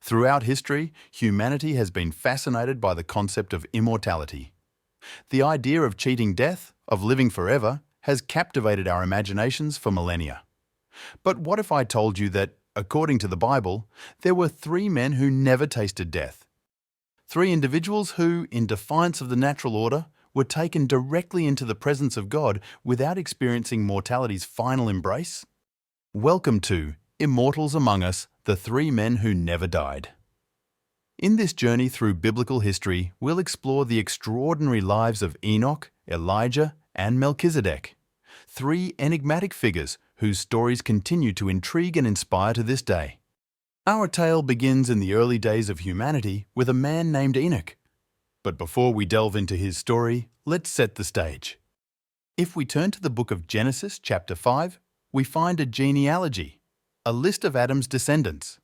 Throughout history, humanity has been fascinated by the concept of immortality. The idea of cheating death, of living forever, has captivated our imaginations for millennia. But what if I told you that, according to the Bible, there were three men who never tasted death? Three individuals who, in defiance of the natural order, were taken directly into the presence of God without experiencing mortality's final embrace? Welcome to Immortals Among Us, the three men who never died. In this journey through biblical history, we'll explore the extraordinary lives of Enoch, Elijah, and Melchizedek, three enigmatic figures whose stories continue to intrigue and inspire to this day. Our tale begins in the early days of humanity with a man named Enoch. But before we delve into his story, let's set the stage. If we turn to the book of Genesis, chapter 5, we find a genealogy, a list of Adam's descendants.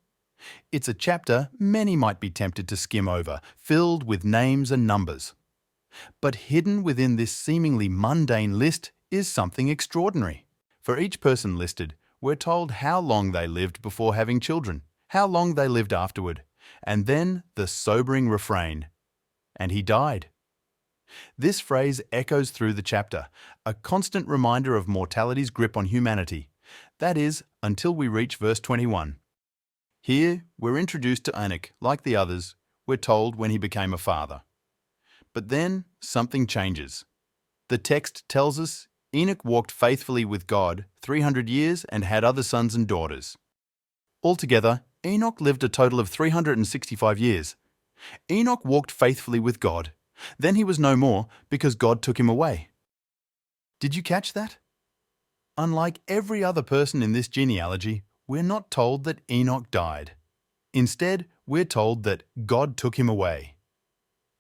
It's a chapter many might be tempted to skim over, filled with names and numbers. But hidden within this seemingly mundane list is something extraordinary. For each person listed, we're told how long they lived before having children, how long they lived afterward, and then the sobering refrain, "And he died." This phrase echoes through the chapter, a constant reminder of mortality's grip on humanity. That is, until we reach verse 21. Here, we're introduced to Enoch, like the others, we're told when he became a father. But then, something changes. The text tells us Enoch walked faithfully with God 300 years and had other sons and daughters. Altogether, Enoch lived a total of 365 years. Enoch walked faithfully with God. Then he was no more because God took him away. Did you catch that? Unlike every other person in this genealogy, we're not told that Enoch died. Instead, we're told that God took him away.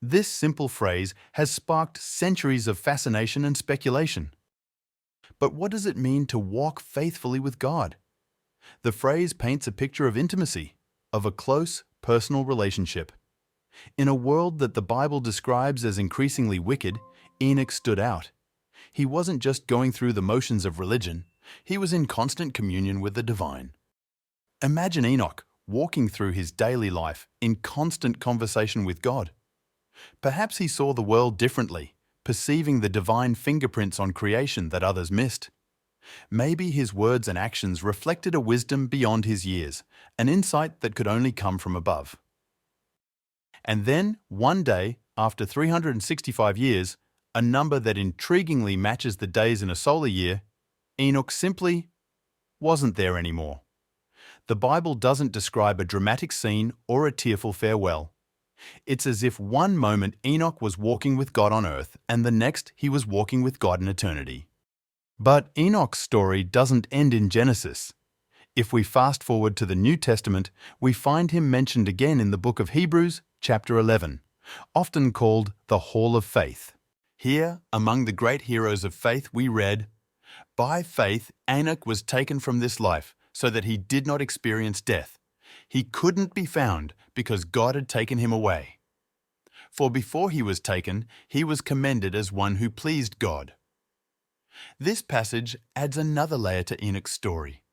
This simple phrase has sparked centuries of fascination and speculation. But what does it mean to walk faithfully with God? The phrase paints a picture of intimacy, of a close, personal relationship. In a world that the Bible describes as increasingly wicked, Enoch stood out. He wasn't just going through the motions of religion, he was in constant communion with the divine. Imagine Enoch walking through his daily life in constant conversation with God. Perhaps he saw the world differently, perceiving the divine fingerprints on creation that others missed. Maybe his words and actions reflected a wisdom beyond his years, an insight that could only come from above. And then, one day, after 365 years, a number that intriguingly matches the days in a solar year, Enoch simply wasn't there anymore. The Bible doesn't describe a dramatic scene or a tearful farewell. It's as if one moment Enoch was walking with God on earth and the next he was walking with God in eternity. But Enoch's story doesn't end in Genesis. If we fast forward to the New Testament, we find him mentioned again in the book of Hebrews, chapter 11, often called the Hall of Faith. Here, among the great heroes of faith, we read, "By faith Enoch was taken from this life, so that he did not experience death. He couldn't be found because God had taken him away. For before he was taken, he was commended as one who pleased God." This passage adds another layer to Enoch's story.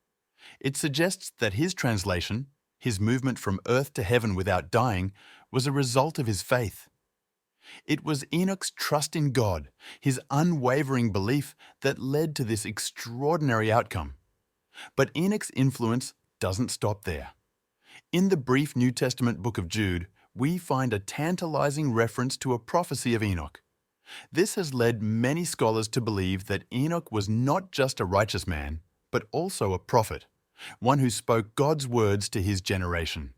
It suggests that his translation, his movement from earth to heaven without dying, was a result of his faith. It was Enoch's trust in God, his unwavering belief, that led to this extraordinary outcome. But Enoch's influence doesn't stop there. In the brief New Testament book of Jude, we find a tantalizing reference to a prophecy of Enoch. This has led many scholars to believe that Enoch was not just a righteous man, but also a prophet, one who spoke God's words to his generation.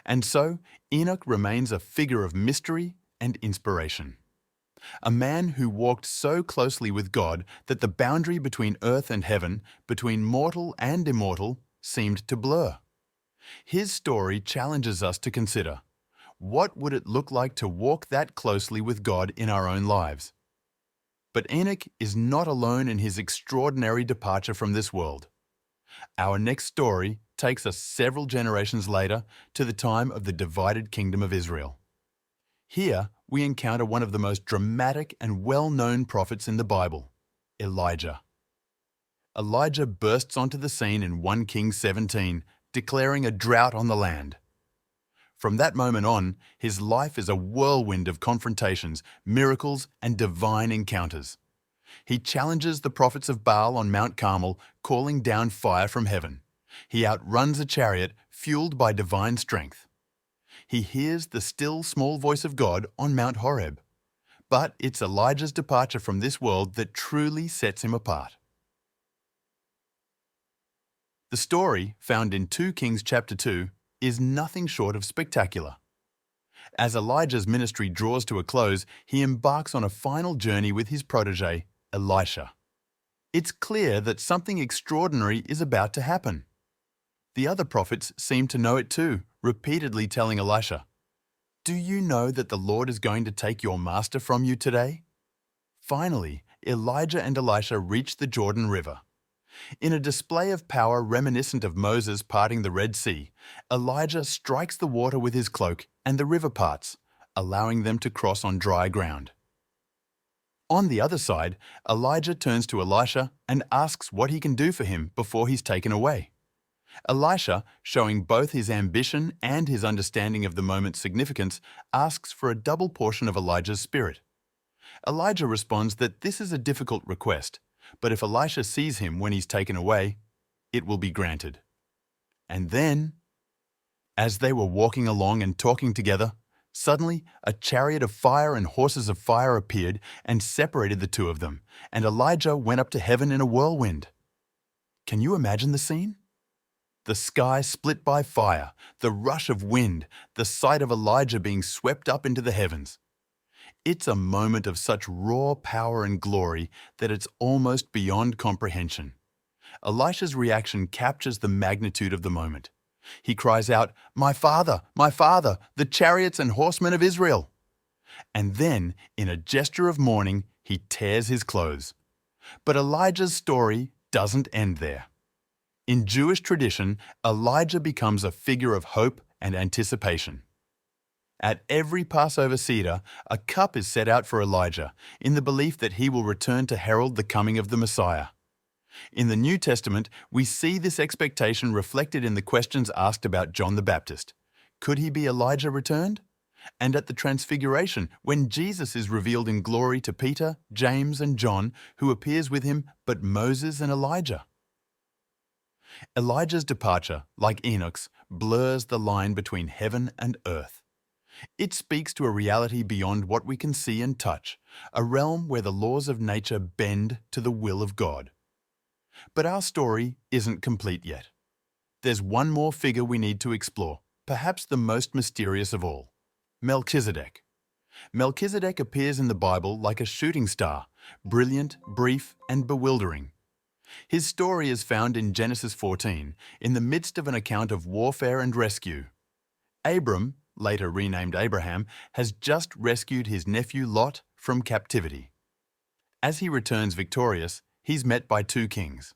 And so, Enoch remains a figure of mystery and inspiration. A man who walked so closely with God that the boundary between earth and heaven, between mortal and immortal, seemed to blur. His story challenges us to consider, what would it look like to walk that closely with God in our own lives? But Enoch is not alone in his extraordinary departure from this world. Our next story takes us several generations later to the time of the divided kingdom of Israel. Here, we encounter one of the most dramatic and well-known prophets in the Bible, Elijah. Elijah bursts onto the scene in 1 Kings 17, declaring a drought on the land. From that moment on, his life is a whirlwind of confrontations, miracles, and divine encounters. He challenges the prophets of Baal on Mount Carmel, calling down fire from heaven. He outruns a chariot fueled by divine strength. He hears the still small voice of God on Mount Horeb. But it's Elijah's departure from this world that truly sets him apart. The story, found in 2 Kings chapter 2, is nothing short of spectacular. As Elijah's ministry draws to a close, he embarks on a final journey with his protege, Elisha. It's clear that something extraordinary is about to happen. The other prophets seem to know it too, repeatedly telling Elisha, "Do you know that the Lord is going to take your master from you today?" Finally, Elijah and Elisha reach the Jordan River. In a display of power reminiscent of Moses parting the Red Sea, Elijah strikes the water with his cloak and the river parts, allowing them to cross on dry ground. On the other side, Elijah turns to Elisha and asks what he can do for him before he's taken away. Elisha, showing both his ambition and his understanding of the moment's significance, asks for a double portion of Elijah's spirit. Elijah responds that this is a difficult request, but if Elisha sees him when he's taken away, it will be granted. And then, as they were walking along and talking together, suddenly a chariot of fire and horses of fire appeared and separated the two of them, and Elijah went up to heaven in a whirlwind. Can you imagine the scene? The sky split by fire, the rush of wind, the sight of Elijah being swept up into the heavens. It's a moment of such raw power and glory that it's almost beyond comprehension. Elisha's reaction captures the magnitude of the moment. He cries out, my father, the chariots and horsemen of Israel!" And then, in a gesture of mourning, he tears his clothes. But Elijah's story doesn't end there. In Jewish tradition, Elijah becomes a figure of hope and anticipation. At every Passover Seder, a cup is set out for Elijah, in the belief that he will return to herald the coming of the Messiah. In the New Testament, we see this expectation reflected in the questions asked about John the Baptist. Could he be Elijah returned? And at the Transfiguration, when Jesus is revealed in glory to Peter, James, and John, who appears with him but Moses and Elijah. Elijah's departure, like Enoch's, blurs the line between heaven and earth. It speaks to a reality beyond what we can see and touch, a realm where the laws of nature bend to the will of God. But our story isn't complete yet. There's one more figure we need to explore, perhaps the most mysterious of all: Melchizedek. Melchizedek appears in the Bible like a shooting star, brilliant, brief, and bewildering. His story is found in Genesis 14, in the midst of an account of warfare and rescue. Abram, later renamed Abraham, has just rescued his nephew Lot from captivity. As he returns victorious, he's met by 2 kings.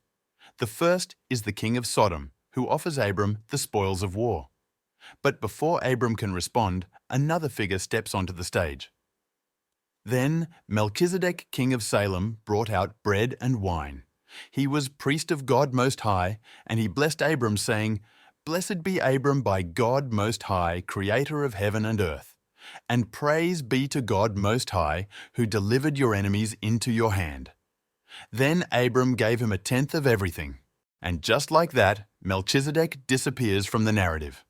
The first is the king of Sodom, who offers Abram the spoils of war. But before Abram can respond, another figure steps onto the stage. Then Melchizedek, king of Salem, brought out bread and wine. He was priest of God Most High, and he blessed Abram, saying, "Blessed be Abram by God Most High, creator of heaven and earth. And praise be to God Most High, who delivered your enemies into your hand." Then Abram gave him 1/10 of everything. And just like that, Melchizedek disappears from the narrative.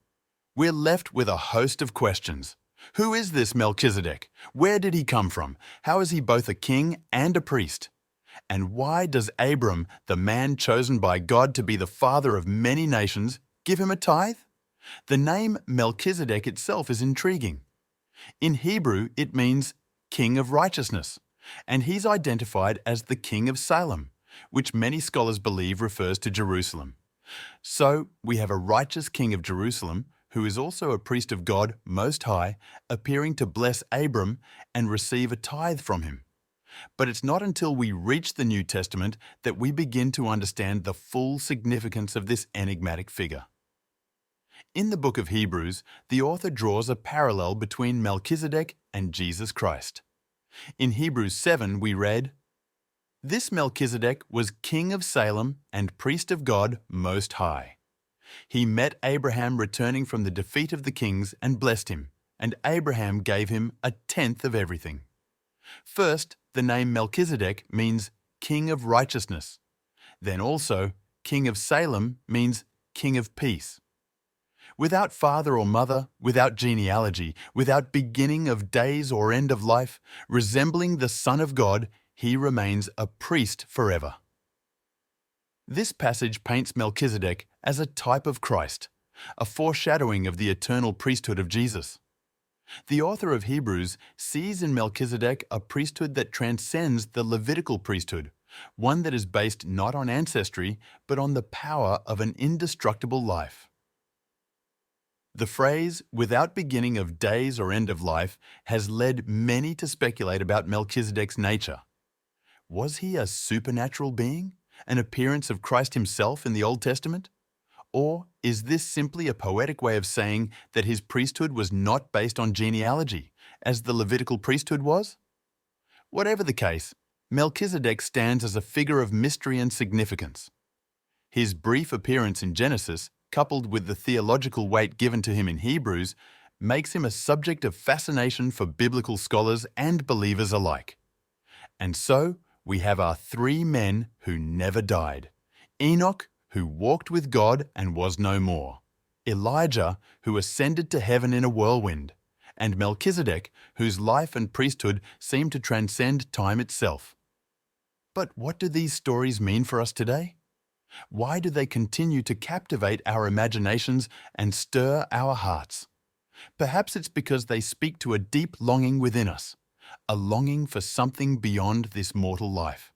We're left with a host of questions. Who is this Melchizedek? Where did he come from? How is he both a king and a priest? And why does Abram, the man chosen by God to be the father of many nations, give him a tithe? The name Melchizedek itself is intriguing. In Hebrew, it means king of righteousness, and he's identified as the king of Salem, which many scholars believe refers to Jerusalem. So we have a righteous king of Jerusalem, who is also a priest of God Most High, appearing to bless Abram and receive a tithe from him. But it's not until we reach the New Testament that we begin to understand the full significance of this enigmatic figure. In the book of Hebrews, the author draws a parallel between Melchizedek and Jesus Christ. In Hebrews 7, we read, "This Melchizedek was king of Salem and priest of God Most High." He met Abraham returning from the defeat of the kings and blessed him, and Abraham gave him a tenth of everything. First, the name Melchizedek means king of righteousness. Then also, king of Salem means king of peace. Without father or mother, without genealogy, without beginning of days or end of life, resembling the Son of God, he remains a priest forever. This passage paints Melchizedek as a type of Christ, a foreshadowing of the eternal priesthood of Jesus. The author of Hebrews sees in Melchizedek a priesthood that transcends the Levitical priesthood, one that is based not on ancestry, but on the power of an indestructible life. The phrase, without beginning of days or end of life, has led many to speculate about Melchizedek's nature. Was he a supernatural being, an appearance of Christ himself in the Old Testament? Or is this simply a poetic way of saying that his priesthood was not based on genealogy, as the Levitical priesthood was? Whatever the case, Melchizedek stands as a figure of mystery and significance. His brief appearance in Genesis, coupled with the theological weight given to him in Hebrews, makes him a subject of fascination for biblical scholars and believers alike. And so, we have our three men who never died: Enoch, who walked with God and was no more; Elijah, who ascended to heaven in a whirlwind; and Melchizedek, whose life and priesthood seem to transcend time itself. But what do these stories mean for us today? Why do they continue to captivate our imaginations and stir our hearts? Perhaps it's because they speak to a deep longing within us, a longing for something beyond this mortal life.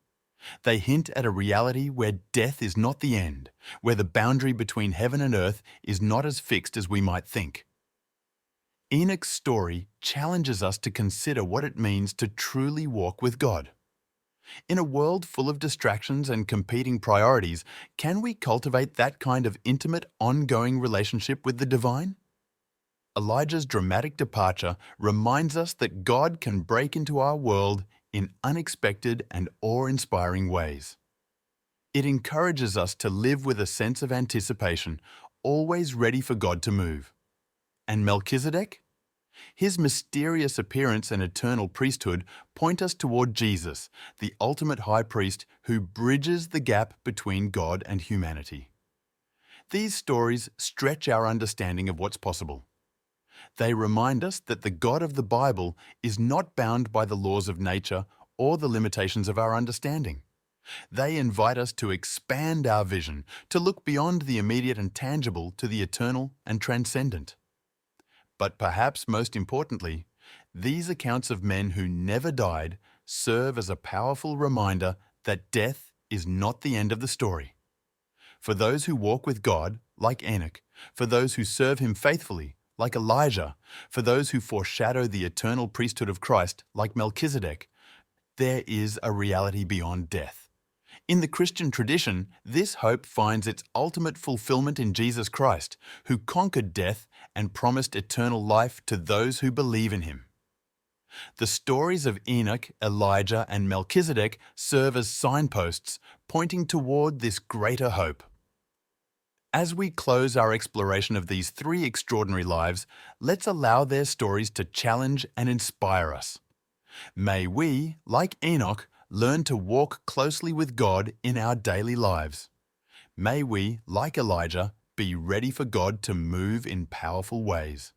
They hint at a reality where death is not the end, where the boundary between heaven and earth is not as fixed as we might think. Enoch's story challenges us to consider what it means to truly walk with God. In a world full of distractions and competing priorities, can we cultivate that kind of intimate, ongoing relationship with the divine? Elijah's dramatic departure reminds us that God can break into our world in unexpected and awe-inspiring ways. It encourages us to live with a sense of anticipation, always ready for God to move. And Melchizedek? His mysterious appearance and eternal priesthood point us toward Jesus, the ultimate high priest who bridges the gap between God and humanity. These stories stretch our understanding of what's possible. They remind us that the God of the Bible is not bound by the laws of nature or the limitations of our understanding. They invite us to expand our vision, to look beyond the immediate and tangible to the eternal and transcendent. But perhaps most importantly, these accounts of men who never died serve as a powerful reminder that death is not the end of the story. For those who walk with God, like Enoch, for those who serve Him faithfully, like Elijah, for those who foreshadow the eternal priesthood of Christ, like Melchizedek, there is a reality beyond death. In the Christian tradition, this hope finds its ultimate fulfillment in Jesus Christ, who conquered death and promised eternal life to those who believe in Him. The stories of Enoch, Elijah, and Melchizedek serve as signposts pointing toward this greater hope. As we close our exploration of these three extraordinary lives, let's allow their stories to challenge and inspire us. May we, like Enoch, learn to walk closely with God in our daily lives. May we, like Elijah, be ready for God to move in powerful ways.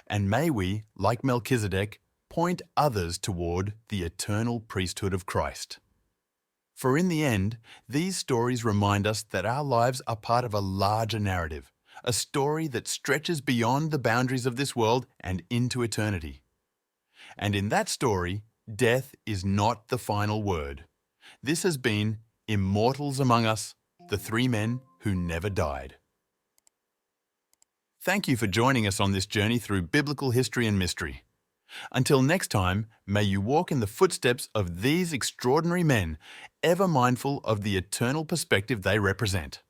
And may we, like Melchizedek, point others toward the eternal priesthood of Christ. For in the end, these stories remind us that our lives are part of a larger narrative, a story that stretches beyond the boundaries of this world and into eternity. And in that story, death is not the final word. This has been Immortals Among Us, the three men who never died. Thank you for joining us on this journey through biblical history and mystery. Until next time, may you walk in the footsteps of these extraordinary men, ever mindful of the eternal perspective they represent.